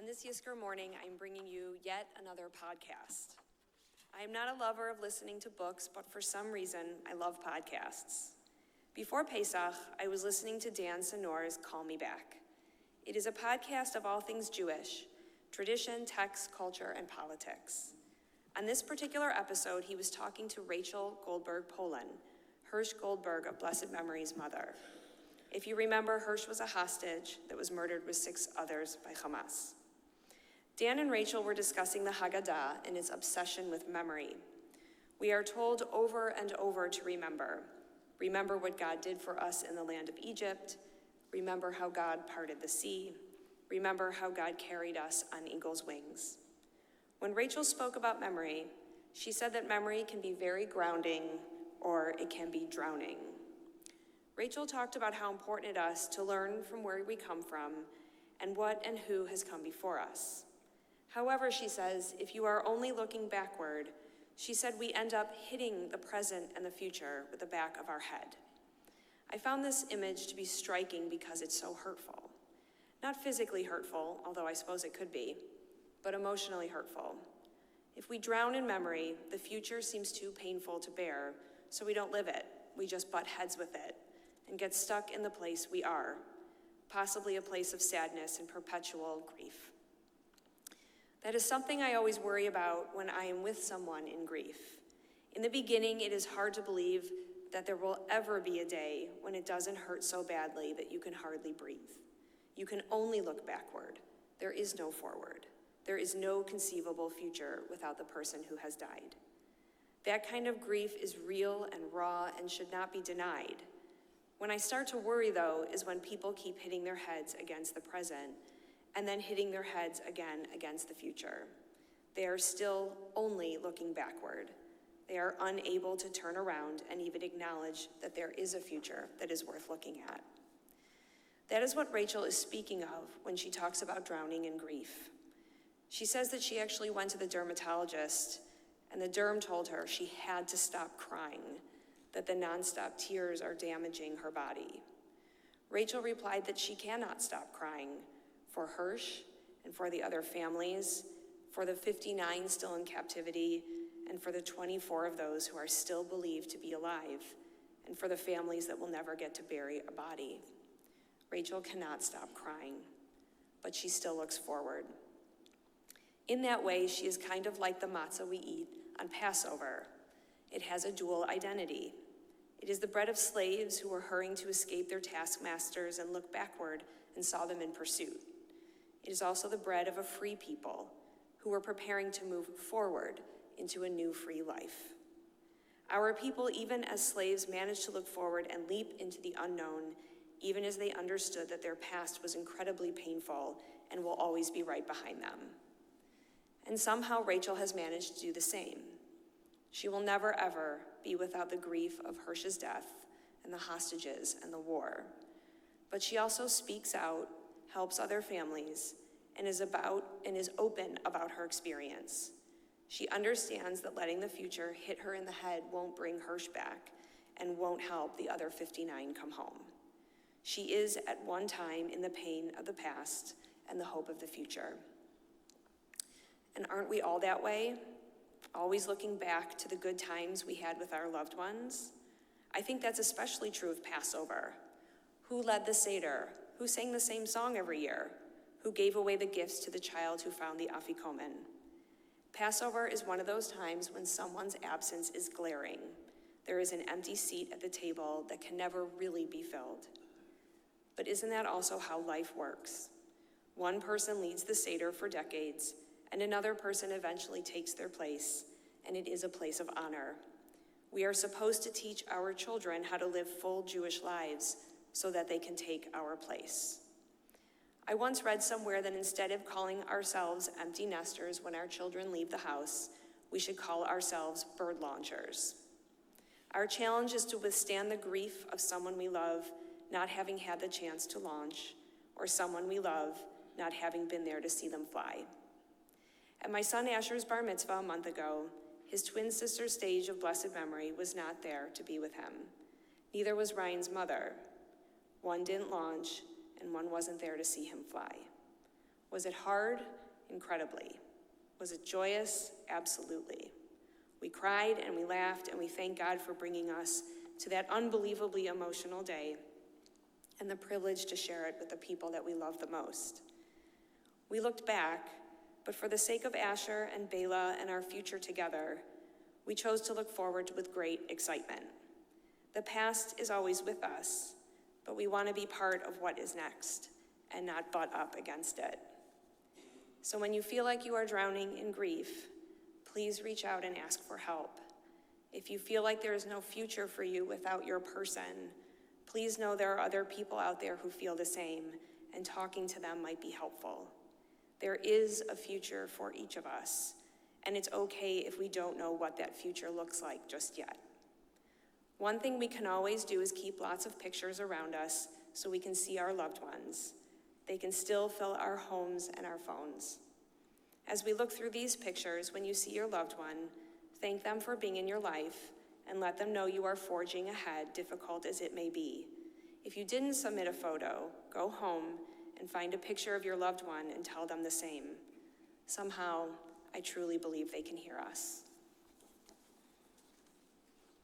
On this Yizkor morning, I'm bringing you yet another podcast. I am not a lover of listening to books, but for some reason, I love podcasts. Before Pesach, I was listening to Dan Senor's Call Me Back. It is a podcast of all things Jewish, tradition, text, culture, and politics. On this particular episode, he was talking to Rachel Goldberg-Polin, Hersh Goldberg of blessed memory's mother. If you remember, Hersh was a hostage that was murdered with 6 others by Hamas. Dan and Rachel were discussing the Haggadah and its obsession with memory. We are told over and over to remember. Remember what God did for us in the land of Egypt. Remember how God parted the sea. Remember how God carried us on eagle's wings. When Rachel spoke about memory, she said that memory can be very grounding or it can be drowning. Rachel talked about how important it is to learn from where we come from and what and who has come before us. However, she says, if you are only looking backward, she said we end up hitting the present and the future with the back of our head. I found this image to be striking because it's so hurtful. Not physically hurtful, although I suppose it could be, but emotionally hurtful. If we drown in memory, the future seems too painful to bear, so we don't live it. We just butt heads with it and get stuck in the place we are, possibly a place of sadness and perpetual grief. That is something I always worry about when I am with someone in grief. In the beginning, it is hard to believe that there will ever be a day when it doesn't hurt so badly that you can hardly breathe. You can only look backward. There is no forward. There is no conceivable future without the person who has died. That kind of grief is real and raw and should not be denied. When I start to worry, though, is when people keep hitting their heads against the present and then hitting their heads again against the future. They are still only looking backward. They are unable to turn around and even acknowledge that there is a future that is worth looking at. That is what Rachel is speaking of when she talks about drowning in grief. She says that she actually went to the dermatologist, and the derm told her she had to stop crying, that the nonstop tears are damaging her body. Rachel replied that she cannot stop crying for Hersh and for the other families, for the 59 still in captivity, and for the 24 of those who are still believed to be alive, and for the families that will never get to bury a body. Rachel cannot stop crying, but she still looks forward. In that way, she is kind of like the matzah we eat on Passover. It has a dual identity. It is the bread of slaves who were hurrying to escape their taskmasters and look backward and saw them in pursuit. It is also the bread of a free people who were preparing to move forward into a new free life. Our people, even as slaves, managed to look forward and leap into the unknown, even as they understood that their past was incredibly painful and will always be right behind them. And somehow Rachel has managed to do the same. She will never, ever be without the grief of Hersh's death and the hostages and the war. But she also speaks out, helps other families, and is open about her experience. She understands that letting the future hit her in the head won't bring Hersh back and won't help the other 59 come home. She is at one time in the pain of the past and the hope of the future. And aren't we all that way? Always looking back to the good times we had with our loved ones? I think that's especially true of Passover. Who led the Seder? Who sang the same song every year? Who gave away the gifts to the child who found the affliction? Passover is one of those times when someone's absence is glaring. There is an empty seat at the table that can never really be filled. But isn't that also how life works? One person leads the Seder for decades, and another person eventually takes their place, and it is a place of honor. We are supposed to teach our children how to live full Jewish lives so that they can take our place. I once read somewhere that instead of calling ourselves empty nesters when our children leave the house, we should call ourselves bird launchers. Our challenge is to withstand the grief of someone we love not having had the chance to launch, or someone we love not having been there to see them fly. At my son Asher's bar mitzvah a month ago, his twin sister's stage of blessed memory was not there to be with him. Neither was Ryan's mother. One didn't launch, and one wasn't there to see him fly. Was it hard? Incredibly. Was it joyous? Absolutely. We cried and we laughed and we thank God for bringing us to that unbelievably emotional day and the privilege to share it with the people that we love the most. We looked back, but for the sake of Asher and Bela and our future together, we chose to look forward with great excitement. The past is always with us, but we want to be part of what is next and not butt up against it. So when you feel like you are drowning in grief, please reach out and ask for help. If you feel like there is no future for you without your person, please know there are other people out there who feel the same, and talking to them might be helpful. There is a future for each of us, and it's okay if we don't know what that future looks like just yet. One thing we can always do is keep lots of pictures around us so we can see our loved ones. They can still fill our homes and our phones. As we look through these pictures, when you see your loved one, thank them for being in your life and let them know you are forging ahead, difficult as it may be. If you didn't submit a photo, go home and find a picture of your loved one and tell them the same. Somehow, I truly believe they can hear us.